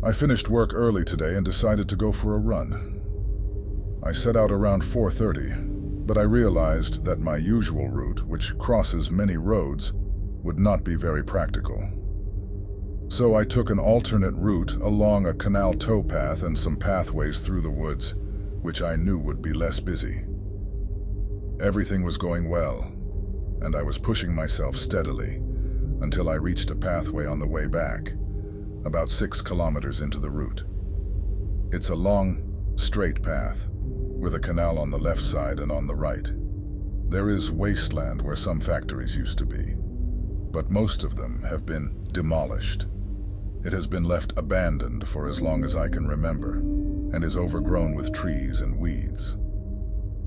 I finished work early today and decided to go for a run. I set out around 4:30, but I realized that my usual route, which crosses many roads, would not be very practical. So I took an alternate route along a canal towpath and some pathways through the woods, which I knew would be less busy. Everything was going well, and I was pushing myself steadily until I reached a pathway on the way back, about 6 kilometers into the route. It's a long, straight path, with a canal on the left side and on the right. There is wasteland where some factories used to be, but most of them have been demolished. It has been left abandoned for as long as I can remember, and is overgrown with trees and weeds.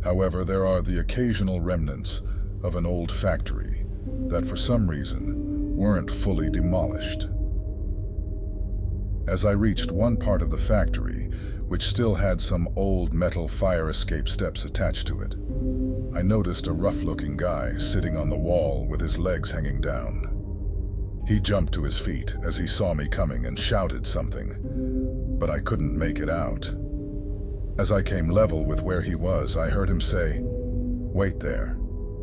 However, there are the occasional remnants of an old factory that for some reason weren't fully demolished. As I reached one part of the factory, which still had some old metal fire escape steps attached to it, I noticed a rough-looking guy sitting on the wall with his legs hanging down. He jumped to his feet as he saw me coming and shouted something, but I couldn't make it out. As I came level with where he was, I heard him say, "Wait there.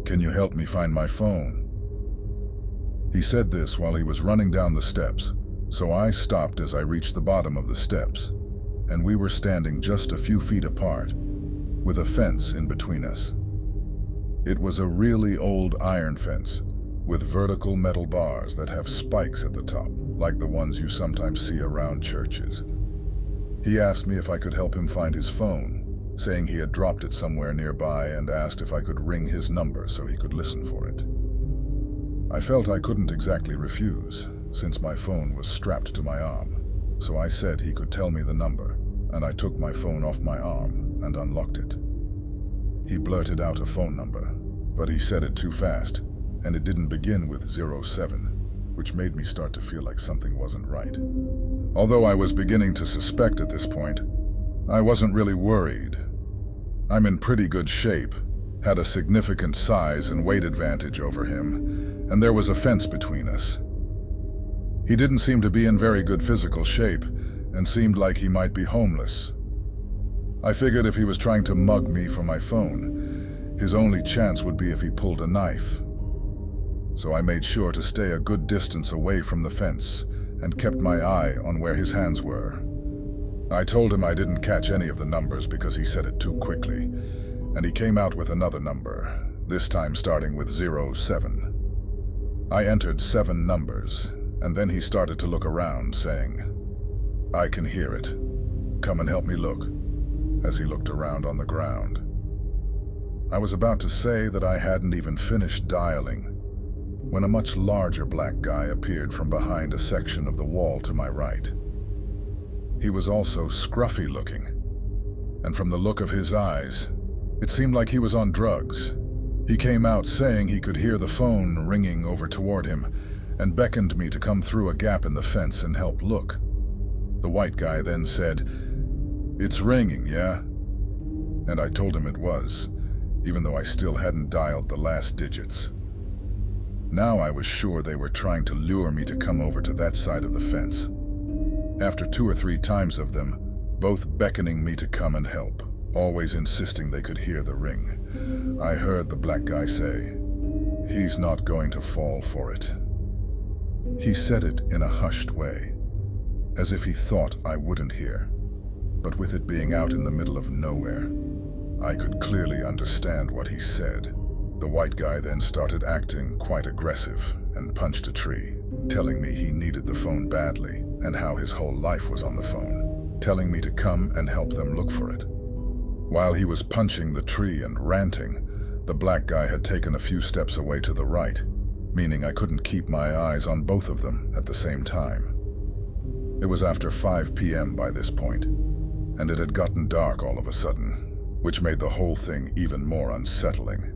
Can you help me find my phone?" He said this while he was running down the steps, so I stopped as I reached the bottom of the steps, and we were standing just a few feet apart, with a fence in between us. It was a really old iron fence, with vertical metal bars that have spikes at the top, like the ones you sometimes see around churches. He asked me if I could help him find his phone, saying he had dropped it somewhere nearby, and asked if I could ring his number so he could listen for it. I felt I couldn't exactly refuse, since my phone was strapped to my arm, so I said he could tell me the number, and I took my phone off my arm and unlocked it. He blurted out a phone number, but he said it too fast, and it didn't begin with 07, which made me start to feel like something wasn't right. Although I was beginning to suspect at this point, I wasn't really worried. I'm in pretty good shape, had a significant size and weight advantage over him, and there was a fence between us. He didn't seem to be in very good physical shape, and seemed like he might be homeless. I figured if he was trying to mug me for my phone, his only chance would be if he pulled a knife. So I made sure to stay a good distance away from the fence and kept my eye on where his hands were. I told him I didn't catch any of the numbers because he said it too quickly, and he came out with another number, this time starting with 07. I entered 7 numbers, and then he started to look around, saying, "I can hear it. Come and help me look," as he looked around on the ground. I was about to say that I hadn't even finished dialing when a much larger black guy appeared from behind a section of the wall to my right. He was also scruffy looking, and from the look of his eyes, it seemed like he was on drugs. He came out saying he could hear the phone ringing over toward him, and beckoned me to come through a gap in the fence and help look. The white guy then said, "It's ringing, yeah?" And I told him it was, even though I still hadn't dialed the last digits. Now I was sure they were trying to lure me to come over to that side of the fence. After 2 or 3 times of them, both beckoning me to come and help, always insisting they could hear the ring, I heard the black guy say, "He's not going to fall for it." He said it in a hushed way, as if he thought I wouldn't hear. But with it being out in the middle of nowhere, I could clearly understand what he said. The white guy then started acting quite aggressive and punched a tree, telling me he needed the phone badly and how his whole life was on the phone, telling me to come and help them look for it. While he was punching the tree and ranting, the black guy had taken a few steps away to the right, meaning I couldn't keep my eyes on both of them at the same time. It was after 5 p.m. by this point, and it had gotten dark all of a sudden, which made the whole thing even more unsettling.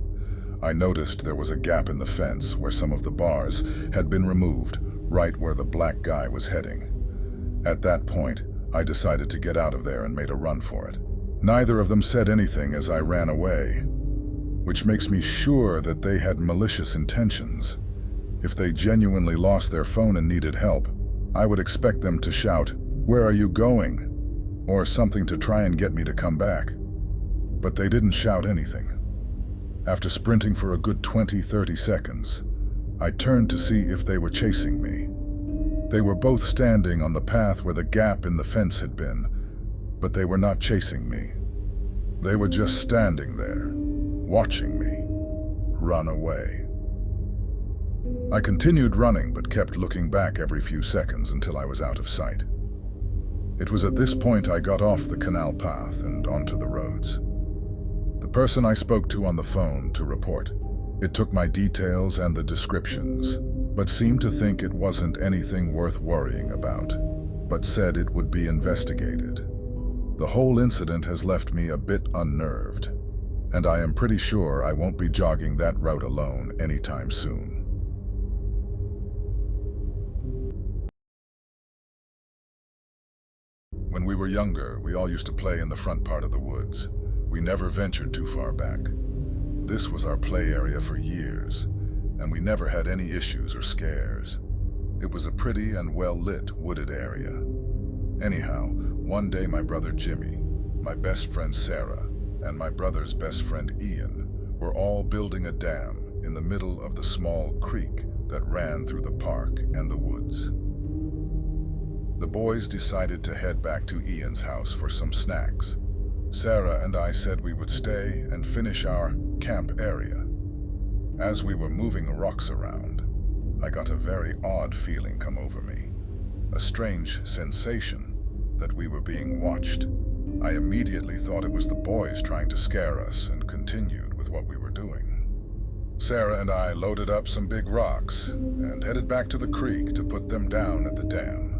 I noticed there was a gap in the fence where some of the bars had been removed, right where the black guy was heading. At that point, I decided to get out of there and made a run for it. Neither of them said anything as I ran away, which makes me sure that they had malicious intentions. If they genuinely lost their phone and needed help, I would expect them to shout, "Where are you going?" or something to try and get me to come back. But they didn't shout anything. After sprinting for a good 20-30 seconds, I turned to see if they were chasing me. They were both standing on the path where the gap in the fence had been, but they were not chasing me. They were just standing there, watching me run away. I continued running, but kept looking back every few seconds until I was out of sight. It was at this point I got off the canal path and onto the roads. The person I spoke to on the phone to report, it took my details and the descriptions, but seemed to think it wasn't anything worth worrying about, but said it would be investigated. The whole incident has left me a bit unnerved, and I am pretty sure I won't be jogging that route alone anytime soon. When we were younger, we all used to play in the front part of the woods. We never ventured too far back. This was our play area for years, and we never had any issues or scares. It was a pretty and well-lit wooded area. Anyhow, one day my brother Jimmy, my best friend Sarah, and my brother's best friend Ian were all building a dam in the middle of the small creek that ran through the park and the woods. The boys decided to head back to Ian's house for some snacks. Sarah and I said we would stay and finish our camp area. As we were moving rocks around, I got a very odd feeling come over me, a strange sensation that we were being watched. I immediately thought it was the boys trying to scare us and continued with what we were doing. Sarah and I loaded up some big rocks and headed back to the creek to put them down at the dam.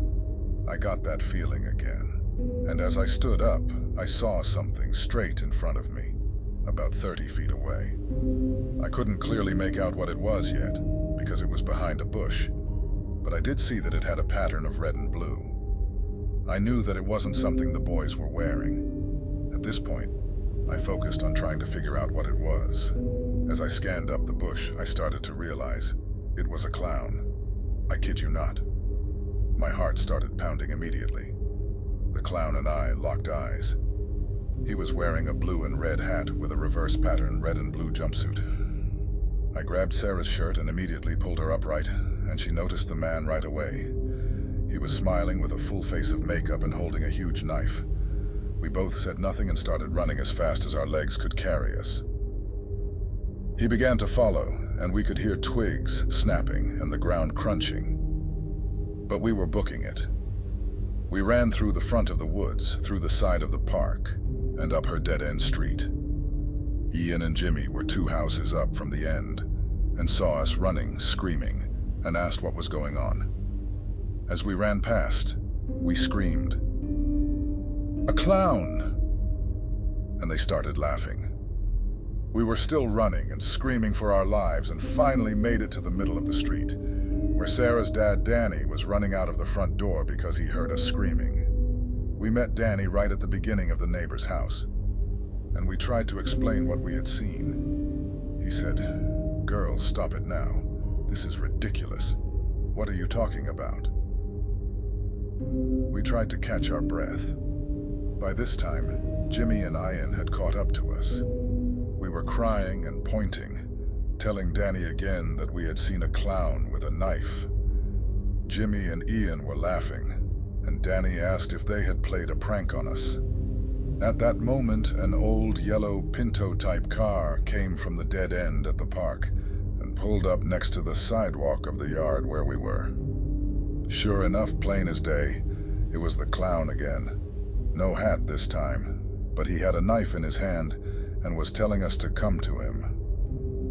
I got that feeling again, and as I stood up, I saw something straight in front of me, about 30 feet away. I couldn't clearly make out what it was yet, because it was behind a bush, but I did see that it had a pattern of red and blue. I knew that it wasn't something the boys were wearing. At this point, I focused on trying to figure out what it was. As I scanned up the bush, I started to realize it was a clown. I kid you not. My heart started pounding immediately. The clown and I locked eyes. He was wearing a blue and red hat with a reverse pattern red and blue jumpsuit. I grabbed Sarah's shirt and immediately pulled her upright, and she noticed the man right away. He was smiling with a full face of makeup and holding a huge knife. We both said nothing and started running as fast as our legs could carry us. He began to follow, and we could hear twigs snapping and the ground crunching. But we were booking it. We ran through the front of the woods, through the side of the park, and up her dead-end street. Ian and Jimmy were 2 houses up from the end, and saw us running, screaming, and asked what was going on. As we ran past, we screamed, "A clown!" And they started laughing. We were still running and screaming for our lives and finally made it to the middle of the street, where Sarah's dad, Danny, was running out of the front door because he heard us screaming. We met Danny right at the beginning of the neighbor's house, and we tried to explain what we had seen. He said, "Girls, stop it now. This is ridiculous. What are you talking about?" We tried to catch our breath. By this time, Jimmy and Ian had caught up to us. We were crying and pointing, telling Danny again that we had seen a clown with a knife. Jimmy and Ian were laughing, and Danny asked if they had played a prank on us. At that moment, an old yellow Pinto-type car came from the dead end at the park and pulled up next to the sidewalk of the yard where we were. Sure enough, plain as day, it was the clown again. No hat this time, but he had a knife in his hand and was telling us to come to him.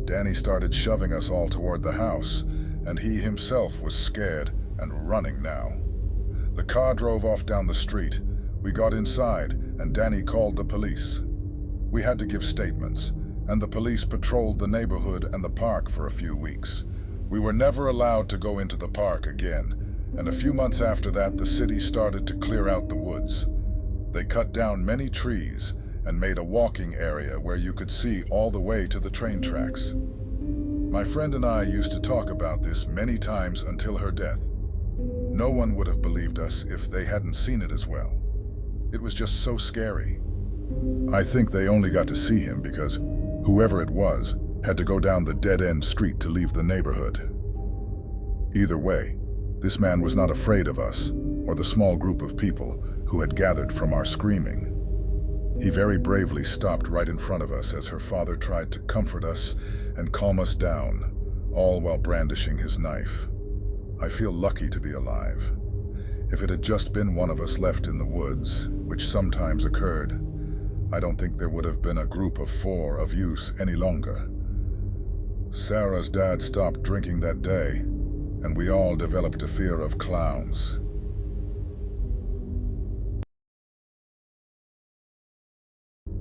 Danny started shoving us all toward the house, and he himself was scared and running now. The car drove off down the street. We got inside, and Danny called the police. We had to give statements, and the police patrolled the neighborhood and the park for a few weeks. We were never allowed to go into the park again, and a few months after that, the city started to clear out the woods. They cut down many trees and made a walking area where you could see all the way to the train tracks. My friend and I used to talk about this many times until her death. No one would have believed us if they hadn't seen it as well. It was just so scary. I think they only got to see him because whoever it was had to go down the dead-end street to leave the neighborhood. Either way, this man was not afraid of us or the small group of people who had gathered from our screaming. He very bravely stopped right in front of us as her father tried to comfort us and calm us down, all while brandishing his knife. I feel lucky to be alive. If it had just been one of us left in the woods, which sometimes occurred, I don't think there would have been a group of 4 of use any longer. Sarah's dad stopped drinking that day, and we all developed a fear of clowns.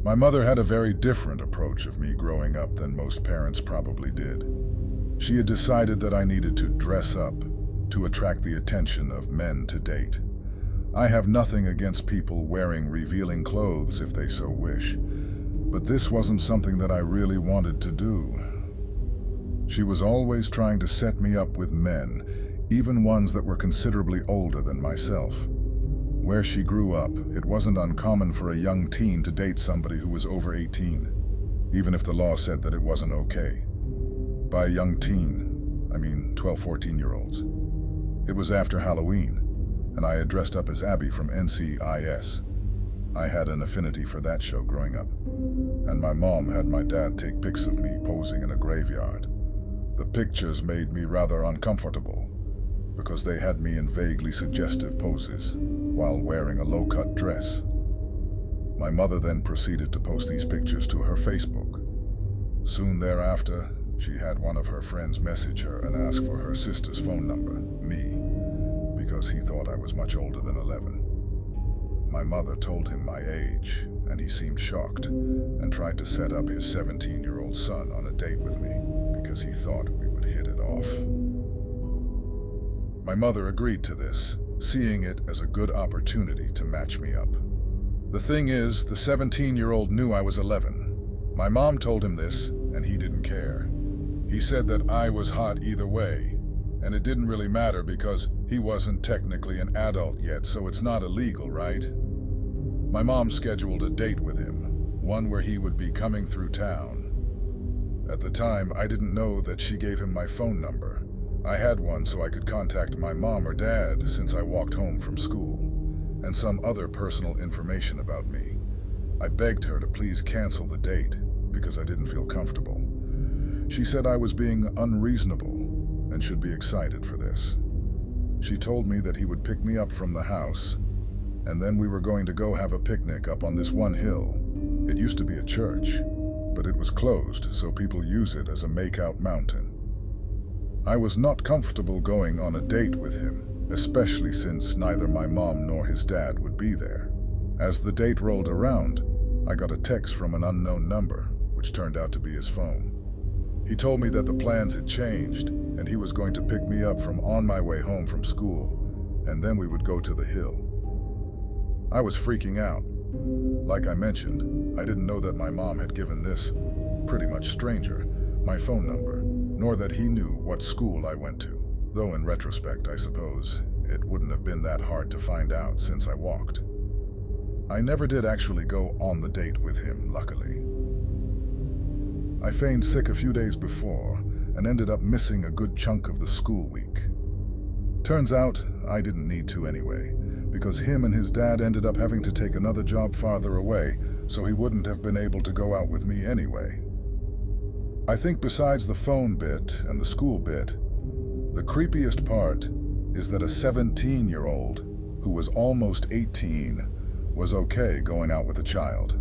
My mother had a very different approach of me growing up than most parents probably did. She had decided that I needed to dress up to attract the attention of men to date. I have nothing against people wearing revealing clothes if they so wish, but this wasn't something that I really wanted to do. She was always trying to set me up with men, even ones that were considerably older than myself. Where she grew up, it wasn't uncommon for a young teen to date somebody who was over 18, even if the law said that it wasn't okay. By a young teen, I mean 12, 14-year-olds. It was after Halloween, and I had dressed up as Abby from NCIS. I had an affinity for that show growing up, and my mom had my dad take pics of me posing in a graveyard. The pictures made me rather uncomfortable, because they had me in vaguely suggestive poses while wearing a low-cut dress. My mother then proceeded to post these pictures to her Facebook. Soon thereafter, she had one of her friends message her and ask for her sister's phone number, me, because he thought I was much older than 11. My mother told him my age, and he seemed shocked and tried to set up his 17-year-old son on a date with me because he thought we would hit it off. My mother agreed to this, seeing it as a good opportunity to match me up. The thing is, the 17-year-old knew I was 11. My mom told him this, and he didn't care. He said that I was hot either way, and it didn't really matter because he wasn't technically an adult yet, so it's not illegal, right? My mom scheduled a date with him, one where he would be coming through town. At the time, I didn't know that she gave him my phone number. I had one so I could contact my mom or dad since I walked home from school, and some other personal information about me. I begged her to please cancel the date because I didn't feel comfortable. She said I was being unreasonable and should be excited for this. She told me that he would pick me up from the house, and then we were going to go have a picnic up on this one hill. It used to be a church, but it was closed, so people use it as a make-out mountain. I was not comfortable going on a date with him, especially since neither my mom nor his dad would be there. As the date rolled around, I got a text from an unknown number, which turned out to be his phone. He told me that the plans had changed, and he was going to pick me up from on my way home from school, and then we would go to the hill. I was freaking out. Like I mentioned, I didn't know that my mom had given this pretty much stranger my phone number, nor that he knew what school I went to, though in retrospect, I suppose, it wouldn't have been that hard to find out since I walked. I never did actually go on the date with him, luckily. I feigned sick a few days before and ended up missing a good chunk of the school week. Turns out, I didn't need to anyway, because him and his dad ended up having to take another job farther away, so he wouldn't have been able to go out with me anyway. I think besides the phone bit and the school bit, the creepiest part is that a 17-year-old who was almost 18 was okay going out with a child.